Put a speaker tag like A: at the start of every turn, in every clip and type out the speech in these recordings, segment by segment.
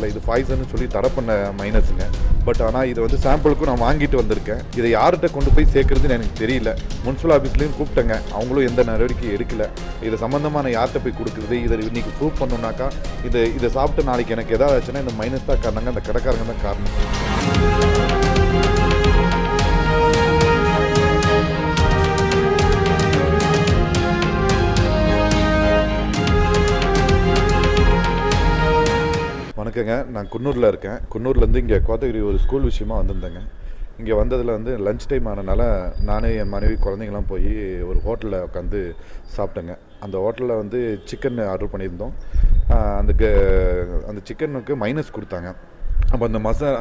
A: இல்லை இது பாய்சன்னு சொல்லி தடை பண்ண மைனஸுங்க. பட் ஆனால் இது வந்து சாம்பிளுக்கும் நான் வாங்கிட்டு வந்திருக்கேன். இதை யார்கிட்ட கொண்டு போய் சேர்க்குறதுன்னு எனக்கு தெரியல. முனிசிபல் ஆஃபீஸ்லேயும் கூப்பிட்டேங்க, அவங்களும் எந்த நடவடிக்கையும் எடுக்கல. இது சம்மந்தமான யார்கிட்ட போய் கொடுக்குறது, இதை இன்றைக்கி ப்ரூவ் பண்ணணுன்னாக்கா இதை சாப்பிட்டு நாளைக்கு எனக்கு எதாவது ஆச்சுன்னா இந்த மைனஸ் தான் காரணங்க, அந்த கடைக்காரங்க தான் காரணம். வணக்கங்க, நான் குன்னூரில் இருக்கேன். குன்னூர்லேருந்து இங்கே கோத்தகிரி ஒரு ஸ்கூல் விஷயமா வந்திருந்தேங்க. இங்கே வந்ததில் வந்து லஞ்ச் டைம் ஆனதுனால நானே என் மனைவி குழந்தைங்களாம் போய் ஒரு ஹோட்டலில் உட்காந்து சாப்பிட்டேங்க. அந்த ஹோட்டலில் வந்து சிக்கன் ஆர்டர் பண்ணியிருந்தோம். அந்த சிக்கனுக்கு மைனஸ் கொடுத்தாங்க. அப்போ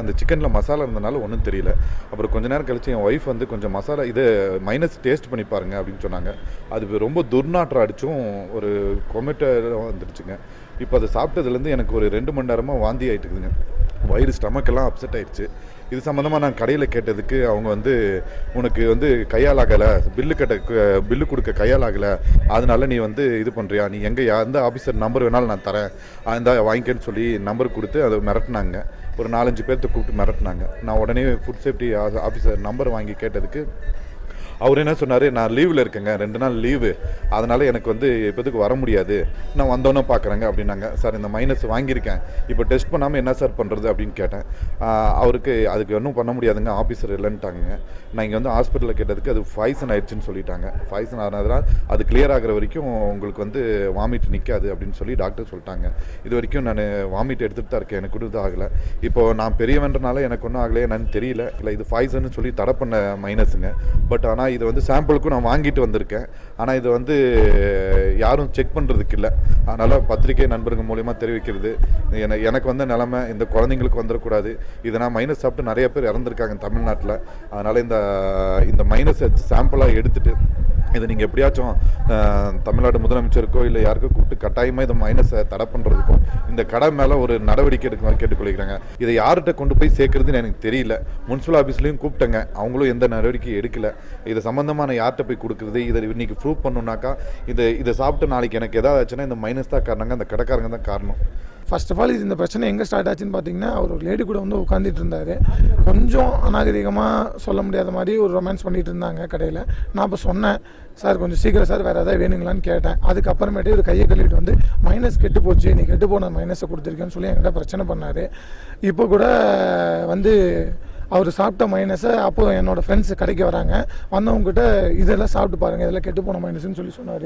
A: அந்த சிக்கனில் மசாலா இருந்தனால ஒன்றும் தெரியல. அப்புறம் கொஞ்ச நேரம் கழிச்சு என் ஒய்ஃப் வந்து கொஞ்சம் மசாலா இது மைனஸ் டேஸ்ட் பண்ணி பாருங்க அப்படின்னு சொன்னாங்க. அது ரொம்ப துர்நாற்றம் அடிச்சும் ஒரு கொமெட்டோ வந்துடுச்சுங்க. இப்போ அதை சாப்பிட்டதுலேருந்து எனக்கு ஒரு 2 மணி நேரமாக வாந்தி ஆகிட்டுக்குதுங்க. வயிறு ஸ்டமக்கெல்லாம் அப்செட் ஆகிடுச்சு. இது சம்மந்தமாக நான் கடையில் கேட்டதுக்கு அவங்க வந்து உனக்கு வந்து கையால் ஆகலை, பில்லு கொடுக்க கையால் ஆகலை, அதனால நீ வந்து இது பண்ணுறியா, நீ எந்த ஆஃபீஸர் நம்பர் வேணாலும் நான் தரேன், அந்த வாங்கிக்கன்னு சொல்லி நம்பர் கொடுத்து அதை மிரட்டினாங்க. ஒரு 4-5 பேர்த்த கூப்பிட்டு மிரட்டினாங்க. நான் உடனே ஃபுட் சேஃப்டி ஆஃபீஸர் நம்பர் வாங்கி கேட்டதுக்கு அவர் என்ன சொன்னார், நான் லீவில் இருக்கேங்க, 2 நாள் லீவு, அதனால் எனக்கு வந்து இப்போதுக்கு வர முடியாது, நான் வந்தோன்னே பார்க்குறேங்க அப்படின்னாங்க. சார் இந்த மைனஸ் வாங்கியிருக்கேன், இப்போ டெஸ்ட் பண்ணாமல் என்ன சார் பண்ணுறது அப்படின்னு கேட்டேன். அவருக்கு அதுக்கு ஒன்றும் பண்ண முடியாதுங்க, ஆஃபீஸர் இல்லைன்ட்டாங்க. நான் இங்கே வந்து ஹாஸ்பிட்டலில் கேட்டதுக்கு அது பாய்சன் ஆயிடுச்சுன்னு சொல்லிட்டாங்க. பாய்சன் ஆனதுனால் அது கிளியர் ஆகிற வரைக்கும் உங்களுக்கு வந்து வாமிட் நிற்காது அப்படின்னு சொல்லி டாக்டர் சொல்லிட்டாங்க. இது வரைக்கும் நான் வாமிட் எடுத்துகிட்டு தான் இருக்கேன், எனக்கு கூட இது ஆகலை. இப்போது நான் பெரியவன்றனால எனக்கு ஒன்றும் ஆகலையே என்னன்னு தெரியல. இல்லை இது பாய்சன்னு சொல்லி தடை பண்ண மைனஸுங்க. பட் ஆனால் இது வந்து சாம்பிளுக்கும் நான் வாங்கிட்டு வந்திருக்கேன். ஆனால் இது வந்து யாரும் செக் பண்ணுறதுக்கு இல்லை. அதனால் பத்திரிகை நண்பர்கள் மூலிமா தெரிவிக்கிறது, எனக்கு வந்த நிலைமை இந்த குழந்தைங்களுக்கு வந்துடக்கூடாது. இதை நான் மைனஸ் சாப்பிட்டு நிறைய பேர் இறந்துருக்காங்க தமிழ்நாட்டில். அதனால் இந்த மைனஸை சாம்பிளாக எடுத்துகிட்டு இதை நீங்கள் எப்படியாச்சும் தமிழ்நாடு முதலமைச்சருக்கோ இல்லை யாருக்கோ கூப்பிட்டு கட்டாயமாக இந்த மைனஸை தடை பண்ணுறதுக்கும் இந்த கடை மேலே ஒரு நடவடிக்கை எடுக்கணும்னு கேட்டுக்கொள்கிறாங்க. இதை யார்கிட்ட கொண்டு போய் சேர்க்குறதுன்னு எனக்கு தெரியல. முனிசிபல் ஆஃபீஸ்லேயும் கூப்பிட்டேங்க, அவங்களும் எந்த நடவடிக்கையும் எடுக்கல. இது சம்மந்தமான யார்கிட்ட போய் கொடுக்குறது, இதை இன்றைக்கி ப்ரூவ் பண்ணணுன்னாக்கா இதை சாப்பிட்டு நாளைக்கு எனக்கு எதாவது ஆச்சுன்னா இந்த மைனஸ் தான் காரணங்க, அந்த கடைக்காரங்க தான் காரணம்.
B: ஃபர்ஸ்ட் ஆஃப் ஆல் இது இந்த பிரச்சனை எங்கே ஸ்டார்ட் ஆச்சுன்னு பார்த்தீங்கன்னா, அவர் ஒரு லேடி கூட வந்து உட்காந்துட்டு இருந்தார். கொஞ்சம் அநாகரிகமாக சொல்ல முடியாத மாதிரி ஒரு ரொமான்ஸ் பண்ணிகிட்டு இருந்தாங்க கடையில். நான் இப்போ சொன்னேன், சார் கொஞ்சம் சீக்கிரம் சார் வேறு எதாவது வேணுங்களான்னு கேட்டேன். அதுக்கப்புறமேட்டு ஒரு கையை கழுவிட்டு வந்து மைனஸ் கெட்டு போச்சு, நீ கெட்டு போன மைனஸை கொடுத்துருக்கேன்னு சொல்லி என்கிட்ட பிரச்சனை பண்ணார். இப்போ கூட வந்து அவர் சாப்பிட்ட மைனஸை அப்போது என்னோடய ஃப்ரெண்ட்ஸ் கடைக்கு வராங்க, வந்தவங்ககிட்ட இதெல்லாம் சாப்பிட்டு பாருங்கள், இதெல்லாம் கெட்டு போன மைனஸ்ன்னு சொல்லி சொன்னார்.